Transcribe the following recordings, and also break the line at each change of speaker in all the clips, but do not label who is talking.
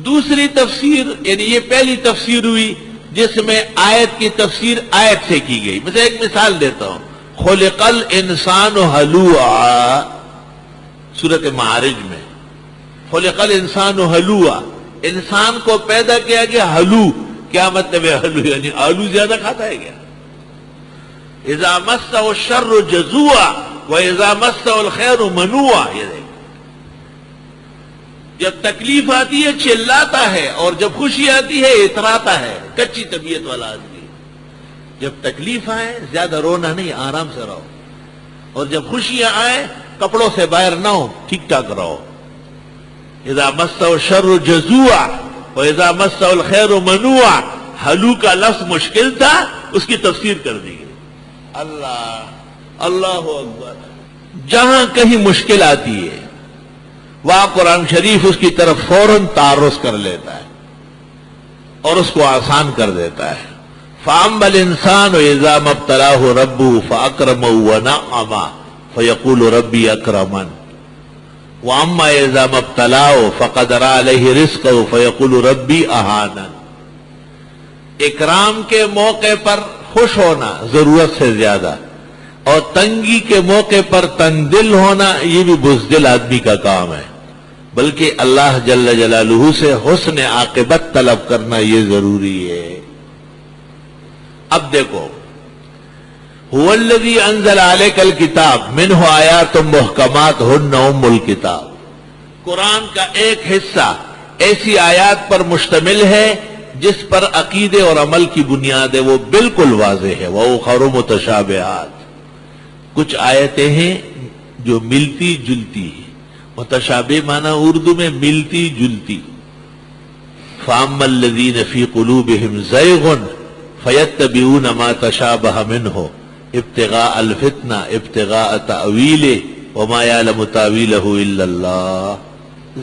دوسری تفسیر یعنی یہ پہلی تفسیر ہوئی جس میں آیت کی تفسیر آیت سے کی گئی. مثلا ایک مثال دیتا ہوں. خلق الانسان ہلوعا سورۃ معارج میں خلق الانسان ہلوعا انسان کو پیدا کیا گیا ہلو. کیا مطلب ہے ہلو؟ یعنی آلو زیادہ کھاتا ہے کیا؟ اذا مسہ الشر جزوعا واذا مسہ الخیر منوعا. یہ دیکھ جب تکلیف آتی ہے چلاتا ہے اور جب خوشی آتی ہے اتراتا ہے. کچی طبیعت والا آدمی جب تکلیف آئے زیادہ رونا نہیں, آرام سے رہو, اور جب خوشیاں آئے کپڑوں سے باہر نہ ہو, ٹھیک ٹھاک رہو. اذا مسہ الشر جزوعا واذا مسہ الخیر منوعا. ہلو کا لفظ مشکل تھا, اس کی تفسیر کر دی گئی. اللہ اکبر. جہاں کہیں مشکل آتی ہے وہاں قرآن شریف اس کی طرف فوراً تعرض کر لیتا ہے اور اس کو آسان کر دیتا ہے. فَأَمَّا الْإِنسَانُ إِذَا مَا ابْتَلَاهُ رَبُّهُ فَأَكْرَمَهُ وَنَعَّمَهُ فَيَقُولُ رَبِّي أَكْرَمَنِ وَأَمَّا إِذَا مَا ابْتَلَاهُ فَقَدَرَ عَلَيْهِ رِزْقَهُ فَيَقُولُ رَبِّي أَهَانَنِ. اکرام کے موقع پر خوش ہونا ضرورت سے زیادہ اور تنگی کے موقع پر تنگ دل ہونا یہ بھی بزدل آدمی کا کام ہے. بلکہ اللہ جل جلالہ سے حسن عاقبت طلب کرنا یہ ضروری ہے. اب دیکھو هو الذی انزل علیک الکتاب منہ آیات محکمات ہن ام الکتاب. قرآن کا ایک حصہ ایسی آیات پر مشتمل ہے جس پر عقیدے اور عمل کی بنیاد ہے, وہ بالکل واضح ہے. وَأُخَرُ مُتَشَابِهَاتٌ. کچھ آیتیں ہیں جو ملتی جلتی ہیں. متشابہ معنی اردو میں ملتی جلتی. فَأَمَّا الَّذِينَ فِي قُلُوبِهِمْ زَيْغٌ فَيَتَّبِعُونَ مَا تَشَابَهَ مِنْهُ ابْتِغَاءَ الْفِتْنَةِ ابْتِغَاءَ تَأْوِيلِهِ وَمَا يَعْلَمُ تَأْوِيلَهُ إِلَّا اللَّهُ.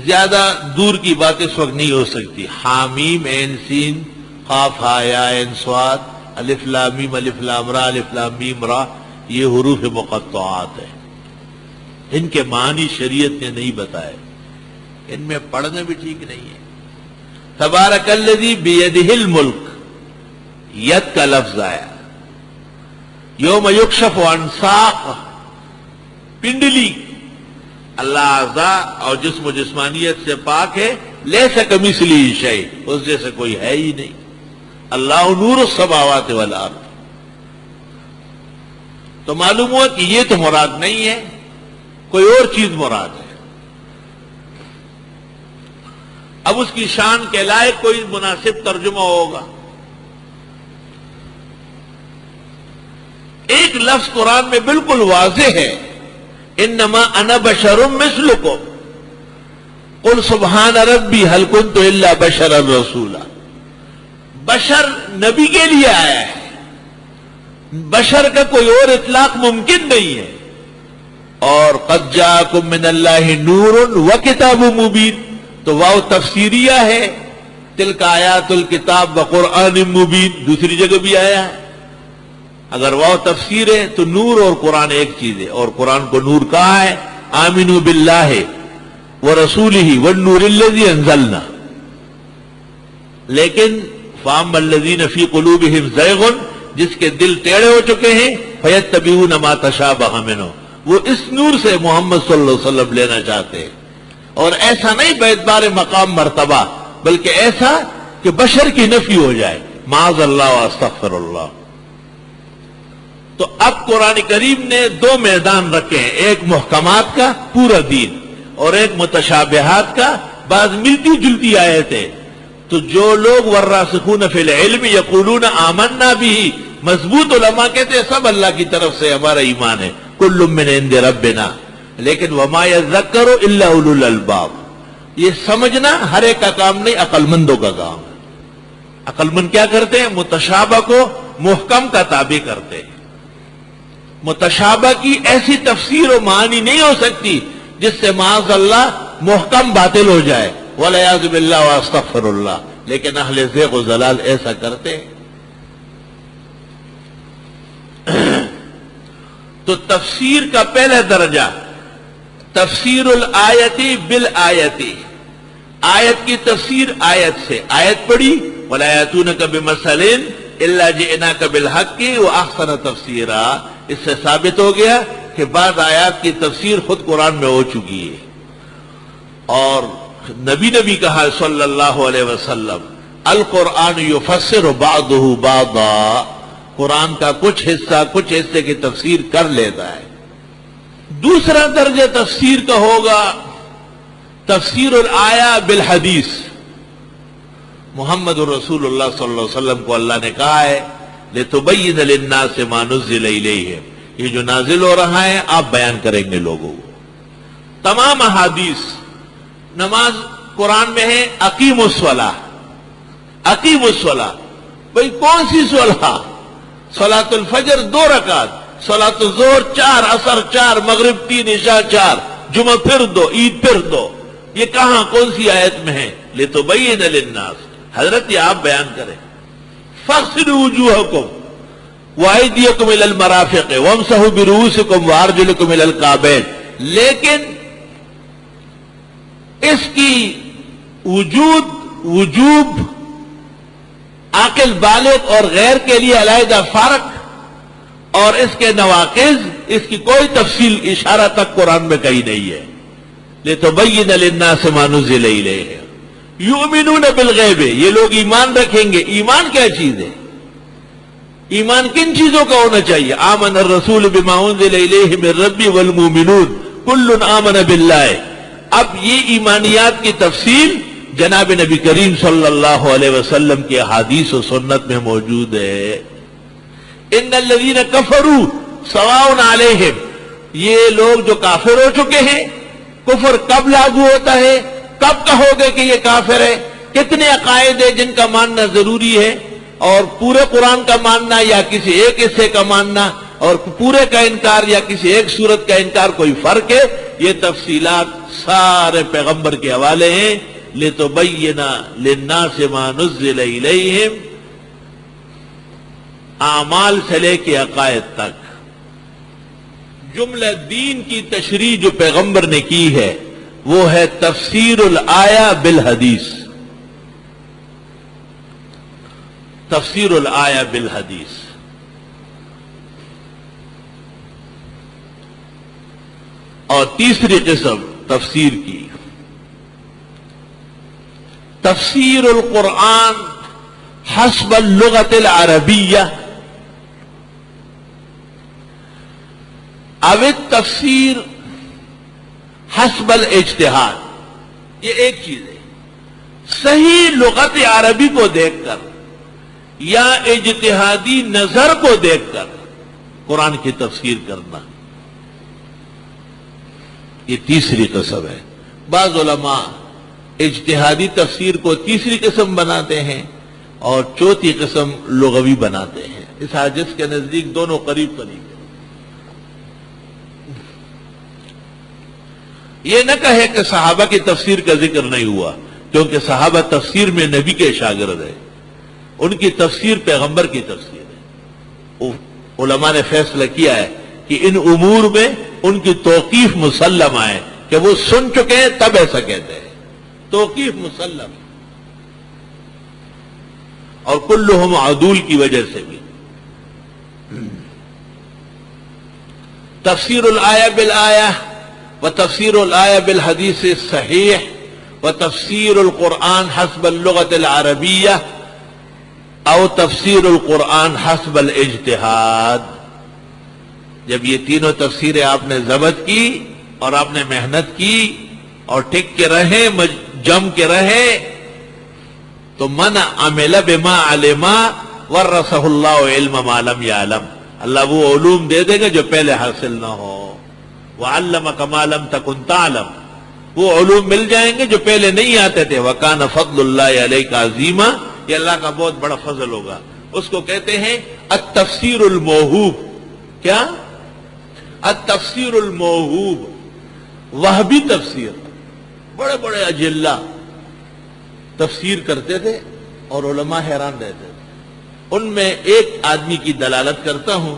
زیادہ دور کی بات اس وقت نہیں ہو سکتی. حامیم عین سین قاف ہا یا عین صاد الف لام میم الف لام را الف لام میم را, یہ حروف مقطعات ہیں. ان کے معنی شریعت نے نہیں بتائے, ان میں پڑھنا بھی ٹھیک نہیں ہے. تبارک الذی بیدہ الملک, ید کا لفظ آیا. یوم یکشف عن ساق, پنڈلی. اللہ اعضاء اور جسم و جسمانیت سے پاک ہے. لیس کمثلہ شیء, اس جیسے کوئی ہے ہی نہیں. اللہ نور السماوات والارض. تو معلوم ہوا کہ یہ تو مراد نہیں ہے, کوئی اور چیز مراد ہے. اب اس کی شان کے لائق کوئی مناسب ترجمہ ہوگا. ایک لفظ قرآن میں بالکل واضح ہے, انما انا بشر مثلکم قل سبحان ربی هل کنت الا بشرا رسولا. بشر نبی کے لیے آیا ہے, بشر کا کوئی اور اطلاق ممکن نہیں ہے. اور قد جاءکم من اللہ نور وکتاب مبین, تو واو تفسیریہ ہے. تلک آیات الکتاب وقرآن مبین دوسری جگہ بھی آیا ہے. اگر واو تفسیر ہے تو نور اور قرآن ایک چیز ہے, اور قرآن کو نور کہا ہے. آمنوا باللہ ورسولہ والنور الذی انزلنا. لیکن فاما الذین فی قلوبہم زیغ, جس کے دل ٹیڑے ہو چکے ہیں, فیتبعون ما تشابہ منہ, وہ اس نور سے محمد صلی اللہ علیہ وسلم لینا چاہتے ہیں. اور ایسا نہیں باعتبار مقام مرتبہ, بلکہ ایسا کہ بشر کی نفی ہو جائے. معاذ اللہ واستغفر اللہ. تو اب قرآن کریم نے دو میدان رکھے ہیں, ایک محکمات کا پورا دین اور ایک متشابہات کا بعض ملتی جلتی آیتیں. تو جو لوگ والراسخون فی العلم یقولون آمنا بہ, مضبوط علماء کہتے ہیں سب اللہ کی طرف سے ہمارا ایمان ہے, کل من عند ربنا. لیکن وما یذکر الا اولو الالباب, یہ سمجھنا ہر ایک کا کام نہیں, عقل مندوں کا کام ہے. عقل مند کیا کرتے ہیں؟ متشابہ کو محکم کا تابع کرتے ہیں. متشابہ کی ایسی تفسیر و معنی نہیں ہو سکتی جس سے معاذ اللہ محکم باطل ہو جائے, والعیاذ باللہ واستغفر اللہ. لیکن اہل زیغ و ضلال ایسا کرتے ہیں. تو تفسیر کا پہلا درجہ تفسیر الآیتی بالآیتی, آیت کی تفسیر آیت سے، آیت پڑھی وَلَا يَأْتُونَكَ بِمَثَلٍ إِلَّا جِئْنَاكَ بِالْحَقِّ وَأَحْسَنَ تَفْسِيرًا. اس سے ثابت ہو گیا کہ بعض آیات کی تفسیر خود قرآن میں ہو چکی ہے. اور نبی نے بھی کہا صلی اللہ علیہ وسلم القرآن یفسر بعضہ بعضا، قرآن کا کچھ حصے کی تفسیر کر لیتا ہے. دوسرا درجہ تفسیر کا ہوگا تفسیر الآیہ بالحدیث. محمد رسول اللہ صلی اللہ علیہ وسلم کو اللہ نے کہا ہے لِتُبَيِّنَ لِلنَّاسِ مَا نُزِّلَ إِلَيْهِمْ، یہ جو نازل ہو رہا ہے آپ بیان کریں گے لوگوں کو. تمام احادیث، نماز قرآن میں ہے اقیموا الصلاۃ، اقیموا الصلاۃ. بھئی کون سی صلاح؟ صلاۃ الفجر 2 رکعت، صلاۃ الظہر 4، عصر 4، مغرب 3، عشاء 4، جمعہ پھر 2، عید پھر 2. یہ کہاں کون سی آیت میں ہے؟ لِتُبَيِّنَ لِلنَّاسِ، حضرت یہ آپ بیان کریں. فَاغْسِلُوا وُجُوهَكُمْ وَأَيْدِيَكُمْ إِلَى الْمَرَافِقِ وَامْسَحُوا بِرُؤُوسِكُمْ وَأَرْجُلَكُمْ إِلَى الْكَعْبَيْنِ. لیکن اس کی وجوب عاقل بالغ اور غیر کے لیے علیحدہ فرق، اور اس کے نواقض اس کی کوئی تفصیل اشارہ تک قرآن میں کہیں نہیں ہے. لِتُبَيِّنَ لِلنَّاسِ مَا نُزِّلَ إِلَيْهِمْ یؤمنون بالغیب، یہ لوگ ایمان رکھیں گے. ایمان کیا چیز ہے؟ ایمان کن چیزوں کا ہونا چاہیے؟ آمن الرسول بما انزل الیہ من ربی والمؤمنون کل آمن باللہ. اب یہ ایمانیات کی تفصیل جناب نبی کریم صلی اللہ علیہ وسلم کی احادیث و سنت میں موجود ہے. ان الذین کفروا سواء علیہم، یہ لوگ جو کافر ہو چکے ہیں، کفر کب لاگو ہوتا ہے؟ کب کہو گے کہ یہ کافر ہے؟ کتنے عقائد ہیں جن کا ماننا ضروری ہے، اور پورے قرآن کا ماننا یا کسی ایک حصے کا ماننا، اور پورے کا انکار یا کسی ایک صورت کا انکار، کوئی فرق ہے؟ یہ تفصیلات سارے پیغمبر کے حوالے ہیں. لِتُبَيِّنَ لِلنَّاسِ مَا نُزِّلَ إِلَيْهِمْ، اعمال سے لے کے عقائد تک. جملہ دین کی تشریح جو پیغمبر نے کی ہے وہ ہے تفسیر الآیہ بالحدیث. تفسیر الآیہ بالحدیث. اور تیسری قسم تفسیر کی تفسیر القرآن حسب اللغت العربیہ او التفسیر حسب الاجتہاد. یہ ایک چیز ہے، صحیح لغت عربی کو دیکھ کر یا اجتہادی نظر کو دیکھ کر قرآن کی تفسیر کرنا، یہ تیسری قسم ہے. بعض علماء اجتہادی تفسیر کو تیسری قسم بناتے ہیں اور چوتھی قسم لغوی بناتے ہیں. اس حدیث کے نزدیک دونوں قریب قریب ہیں. یہ نہ کہے کہ صحابہ کی تفسیر کا ذکر نہیں ہوا، کیونکہ صحابہ تفسیر میں نبی کے شاگرد ہیں، ان کی تفسیر پیغمبر کی تفسیر ہے. علماء نے فیصلہ کیا ہے کہ ان امور میں ان کی توقیف مسلم ہے، کہ وہ سن چکے ہیں تب ایسا کہتے ہیں. توقیف مسلم، اور کلہم عدول کی وجہ سے بھی. تفسیر الآیہ بالآیہ وتفسیر الآیہ بالحدیث الصحیح وتفسیر القرآن حسب اللغت العربیہ او تفسیر القرآن حسب الاجتہاد. جب یہ تینوں تفسیریں آپ نے ضبط کی اور آپ نے محنت کی اور ٹک کے رہے، جم کے رہے، تو من عمل بما علما ورثہ اللہ علم ما لم یعلم، اللہ وہ علوم دے دے گا جو پہلے حاصل نہ ہو. وعلمک ما لم تکن تعلم، وہ علوم مل جائیں گے جو پہلے نہیں آتے تھے. وکان فضل اللہ علیک عظیما، یہ اللہ کا بہت بڑا فضل ہوگا. اس کو کہتے ہیں التفسیر الموہوب. کیا؟ التفسیر الموہوب، وہبی تفسیر. بڑے بڑے اجلہ تفسیر کرتے تھے اور علماء حیران رہتے تھے. ان میں ایک آدمی کی دلالت کرتا ہوں.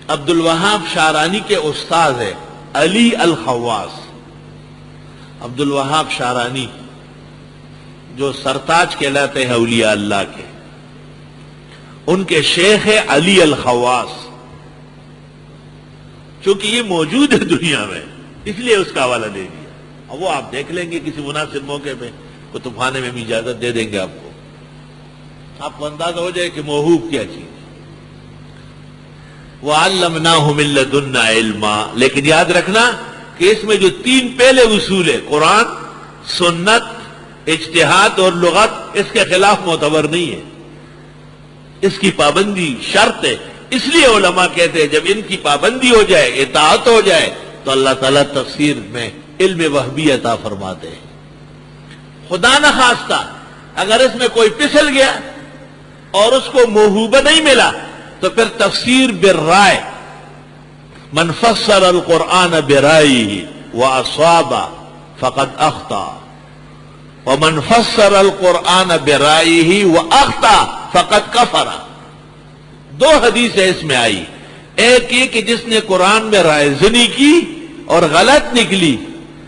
عبد الوہاب شعرانی کے استاد ہے علی الخواص. عبد الوہاب شعرانی جو سرتاج کہلاتے ہیں اولیاء اللہ کے، ان کے شیخ ہے علی الخواص. چونکہ یہ موجود ہے دنیا میں اس لیے اس کا حوالہ دے دیا. اور وہ آپ دیکھ لیں گے کسی مناسب موقع پہ، کتب خانے میں بھی اجازت دے دیں گے آپ کو، آپ کو اندازہ ہو جائے کہ موہوب کیا چیز ہے. وَعَلَّمْنَاهُ مِن لَّدُنَّا عِلْمًا. لیکن یاد رکھنا کہ اس میں جو 3 پہلے اصول ہے، قرآن، سنت، اجتہاد اور لغت، اس کے خلاف معتبر نہیں ہے. اس کی پابندی شرط ہے. اس لیے علماء کہتے ہیں جب ان کی پابندی ہو جائے، اطاعت ہو جائے، تو اللہ تعالیٰ تفسیر میں علم وہبی عطا فرماتے ہیں. خدا نخواستہ اگر اس میں کوئی پھسل گیا اور اس کو موہوبہ نہیں ملا تو پھر تفسیر بالرائے، من فسر القرآن برائیہ واصاب فقد اخطا ومن فسر القرآن برائیہ واخطا فقد کفر. 2 حدیثیں اس میں آئی. ایک یہ کہ جس نے قرآن میں رائے زنی کی اور غلط نکلی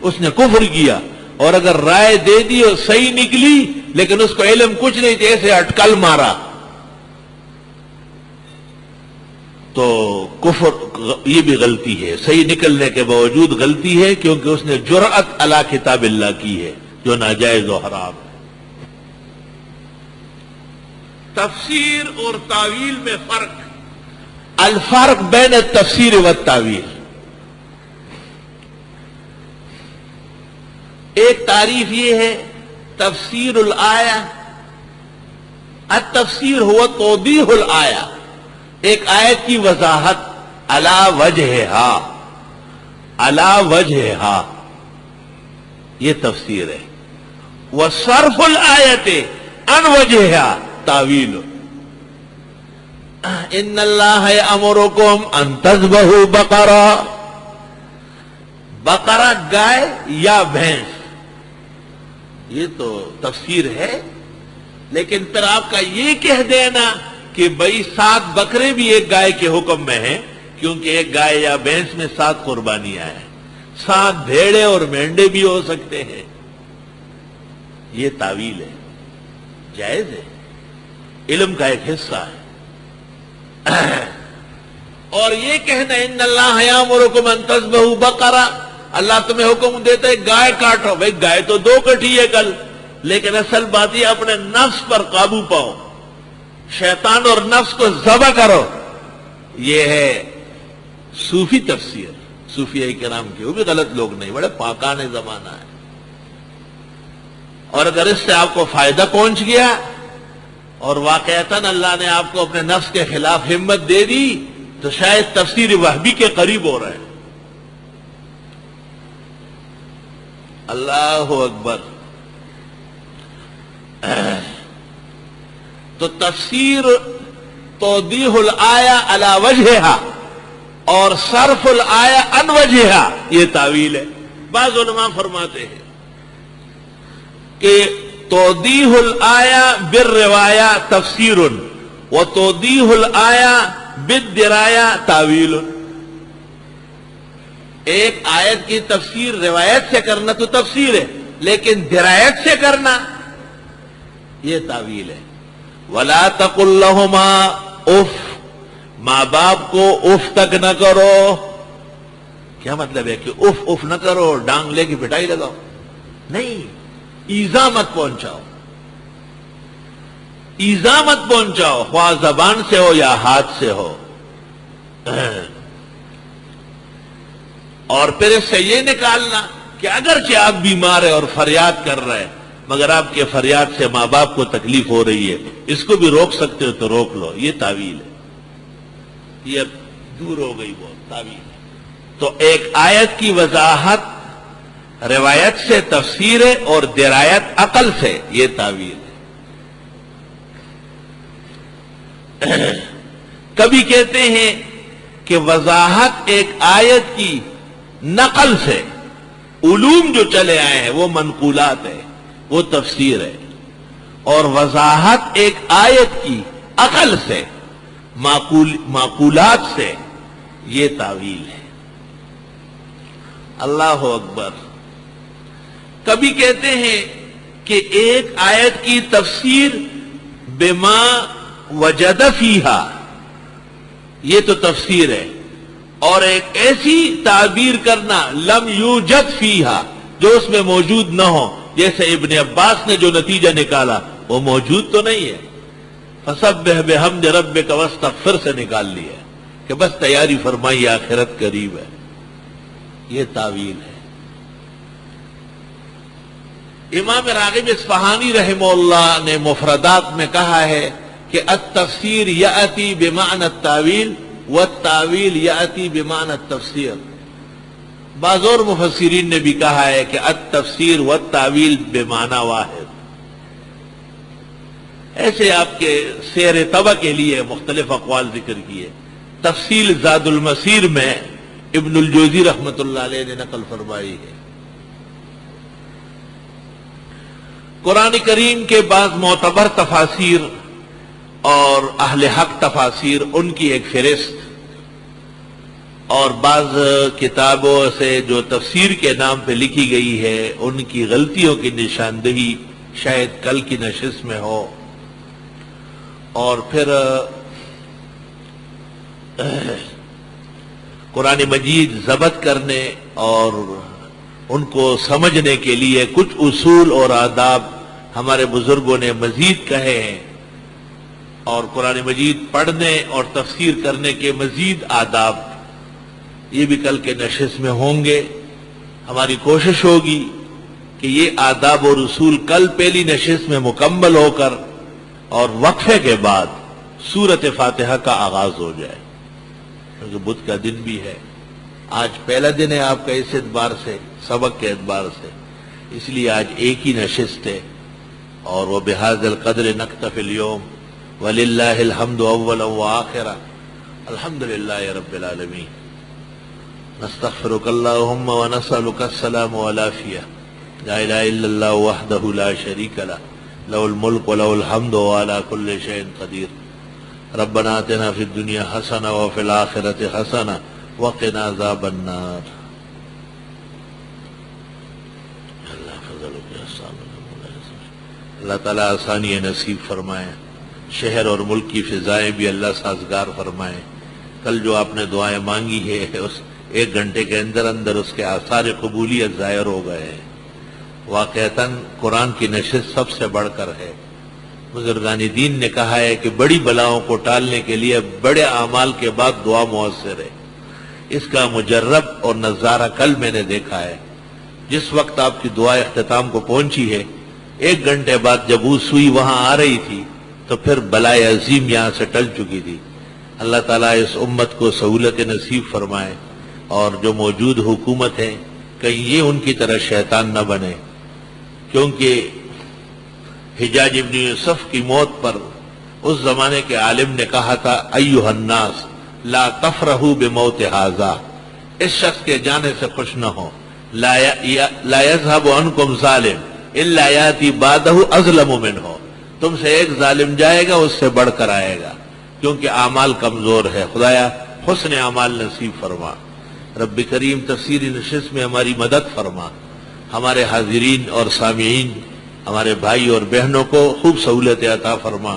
اس نے کفر کیا، اور اگر رائے دے دی اور صحیح نکلی لیکن اس کو علم کچھ نہیں تھا، ایسے اٹکل مارا تو کفر. یہ بھی غلطی ہے، صحیح نکلنے کے باوجود غلطی ہے، کیونکہ اس نے جرأت علی کتاب اللہ کی ہے جو ناجائز و حرام ہے. تفسیر اور تعویل میں فرق. الفرق بین التفسیر والتعویل. ایک تعریف یہ ہے تفسیر الآیہ. التفسیر ہوا توضیح الآیہ، ایک آیت کی وضاحت علی وجہہا، علی وجہہا، یہ تفسیر ہے. وصرف الآیت عن وجہہا تعویل. ان اللہ یأمرکم ان تذبحوا بقرہ. بقرہ گائے یا بھینس، یہ تو تفسیر ہے. لیکن پھر آپ کا یہ کہہ دینا کہ بھئی 7 بکرے بھی ایک گائے کے حکم میں ہیں، کیونکہ ایک گائے یا بھینس میں 7 قربانیاں ہیں، 7 بھیڑے اور مینڈے بھی ہو سکتے ہیں، یہ تعویل ہے، جائز ہے، علم کا ایک حصہ ہے. اور یہ کہنا ان اللہ یامرکم ان تذبحوا بقرہ، اللہ تمہیں حکم دیتا ہے گائے کاٹو. بھئی گائے تو 2 کٹی ہے کل، لیکن اصل بات یہ اپنے نفس پر قابو پاؤ، شیطان اور نفس کو ذبح کرو. یہ ہے صوفی تفسیر، صوفیہ کرام کی. وہ بھی غلط لوگ نہیں، بڑے پاکانے زمانہ ہے. اور اگر اس سے آپ کو فائدہ پہنچ گیا اور واقعتاً اللہ نے آپ کو اپنے نفس کے خلاف ہمت دے دی تو شاید تفسیر وہبی کے قریب ہو رہے ہیں. اللہ اکبر. تو تفسیر توضیح الآیہ علی وجہہا اور صرف الآیہ عن وجہہا یہ تعویل ہے. بعض علماء فرماتے ہیں کہ توضیح الآیہ بالروایہ تفسیر و توضیح الآیہ بالدرایہ تعویل. ایک آیت کی تفسیر روایت سے کرنا تو تفسیر ہے، لیکن درایت سے کرنا یہ تعویل ہے. وَلَا تَقُلْ لَهُمَا اف. ماں باپ کو اف تک نہ کرو. کیا مطلب ہے کہ اف اف نہ کرو، ڈانگ لے کے پٹائی لگاؤ؟ نہیں، ایذا مت پہنچاؤ، ایذا مت پہنچاؤ، خواہ زبان سے ہو یا ہاتھ سے ہو. اور پھر اس سے یہ نکالنا کہ اگرچہ آپ بیمار ہیں اور فریاد کر رہے ہیں مگر آپ کے فریاد سے ماں باپ کو تکلیف ہو رہی ہے، اس کو بھی روک سکتے ہو تو روک لو. یہ تعویل ہے، یہ اب دور ہو گئی وہ تعویل. تو ایک آیت کی وضاحت روایت سے تفسیر ہے اور درایت عقل سے یہ تعویل ہے. کبھی کہتے ہیں کہ وضاحت ایک آیت کی نقل سے، علوم جو چلے آئے ہیں وہ منقولات ہے، وہ تفسیر ہے. اور وضاحت ایک آیت کی عقل سے، معقولات سے، یہ تعویل ہے. اللہ اکبر. کبھی کہتے ہیں کہ ایک آیت کی تفسیر بما وجد فیہا، یہ تو تفسیر ہے، اور ایک ایسی تعبیر کرنا لم یوجد فیہا جو اس میں موجود نہ ہو، جیسے ابن عباس نے جو نتیجہ نکالا وہ موجود تو نہیں ہے، فسبح بحمد ربک واستغفر سے نکال لیا کہ بس تیاری فرمائی آخرت قریب ہے، یہ تعویل ہے۔ امام راغب اصفہانی رحمہ اللہ نے مفردات میں کہا ہے کہ التفسیر یأتی بمعنی التاویل والتاویل یأتی بمعنی التفسیر۔ بعض اور مفسرین نے بھی کہا ہے کہ التفسیر والتاویل بمعنی واحد۔ ایسے آپ کے سیر طبع کے لیے مختلف اقوال ذکر کیے۔ تفصیل زاد المسیر میں ابن الجوزی رحمۃ اللہ علیہ نے نقل فرمائی ہے۔ قرآن کریم کے بعض معتبر تفاسیر اور اہل حق تفاسیر، ان کی ایک فہرست، اور بعض کتابوں سے جو تفسیر کے نام پہ لکھی گئی ہے ان کی غلطیوں کی نشاندہی شاید کل کی نشست میں ہو، اور پھر قرآن مجید ضبط کرنے اور ان کو سمجھنے کے لیے کچھ اصول اور آداب ہمارے بزرگوں نے مزید کہے ہیں، اور قرآن مجید پڑھنے اور تفسیر کرنے کے مزید آداب یہ بھی کل کے نشست میں ہوں گے۔ ہماری کوشش ہوگی کہ یہ آداب اور اصول کل پہلی نشست میں مکمل ہو کر اور وقفے کے بعد سورۃ فاتحہ کا آغاز ہو جائے، کیونکہ بدھ کا دن بھی ہے، آج پہلا دن ہے آپ کا اس اعتبار سے، سبق کے اعتبار سے، اس لیے آج ایک ہی نشست ہے، اور وہ بہذا القدر نکتفی اليوم وللہ الحمد اولا وآخرا الحمدللہ رب العالمین نستغفرک اللہم ونسألک السلام والعافیہ لا الہ الا اللہ وحدہ لا شریک لہ لہ الملک ولہ الحمد وعلی کل شیء قدیر ربنا آتنا فی الدنیا حسنہ وفی الآخرۃ حسنہ وقنا عذاب النار۔ اللہ تعالیٰ آسانی نصیب فرمائے، شہر اور ملک کی فضائیں بھی اللہ سازگار فرمائے۔ کل جو آپ نے دعائیں مانگی ہے اس ایک گھنٹے کے اندر اندر اس کے آثار قبولیت ظاہر ہو گئے ہیں۔ واقعتاً قرآن کی نشست سب سے بڑھ کر ہے۔ بزرگان دین نے کہا ہے کہ بڑی بلاؤں کو ٹالنے کے لیے بڑے اعمال کے بعد دعا مؤثر ہے۔ اس کا مجرب اور نظارہ کل میں نے دیکھا ہے۔ جس وقت آپ کی دعا اختتام کو پہنچی ہے، ایک گھنٹے بعد جب وہ سوئی وہاں آ رہی تھی تو پھر بلائے عظیم یہاں سے ٹل چکی تھی۔ اللہ تعالیٰ اس امت کو سہولت نصیب فرمائے، اور جو موجود حکومت ہے کہیں یہ ان کی طرح شیطان نہ بنے، کیونکہ حجاج ابن یوسف کی موت پر اس زمانے کے عالم نے کہا تھا ایھا الناس لا تفرحوا بموت ھذا، اس شخص کے جانے سے خوش نہ ہو، لا یذهب عنکم ظالم الا یاتی بعدہ اظلم منہ، تم سے ایک ظالم جائے گا اس سے بڑھ کر آئے گا، کیونکہ اعمال کمزور ہے۔ خدایا حسن اعمال نصیب فرما۔ رب کریم تفسیری نشست میں ہماری مدد فرما، ہمارے حاضرین اور سامعین، ہمارے بھائی اور بہنوں کو خوب سہولت عطا فرما۔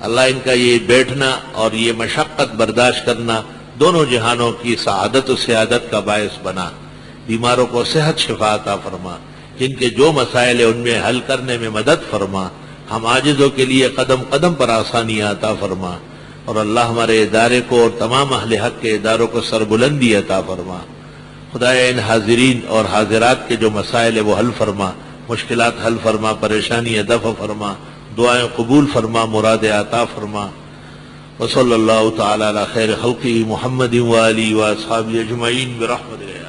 اللہ ان کا یہ بیٹھنا اور یہ مشقت برداشت کرنا دونوں جہانوں کی سعادت و سعادت کا باعث بنا۔ بیماروں کو صحت شفا عطا فرما، جن کے جو مسائل ہیں ان میں حل کرنے میں مدد فرما، ہم عاجزوں کے لیے قدم قدم پر آسانی عطا فرما، اور اللہ ہمارے ادارے کو اور تمام اہل حق کے اداروں کو سربلندی عطا فرما۔ خدایا ان حاضرین اور حاضرات کے جو مسائل ہیں وہ حل فرما، مشکلات حل فرما، پریشانی دفع فرما، دعائیں قبول فرما، مراد عطا فرما۔ وصلی اللہ تعالی علی خیر خلقہ محمد وآلہ واصحابہ اجمعین برحمتہ۔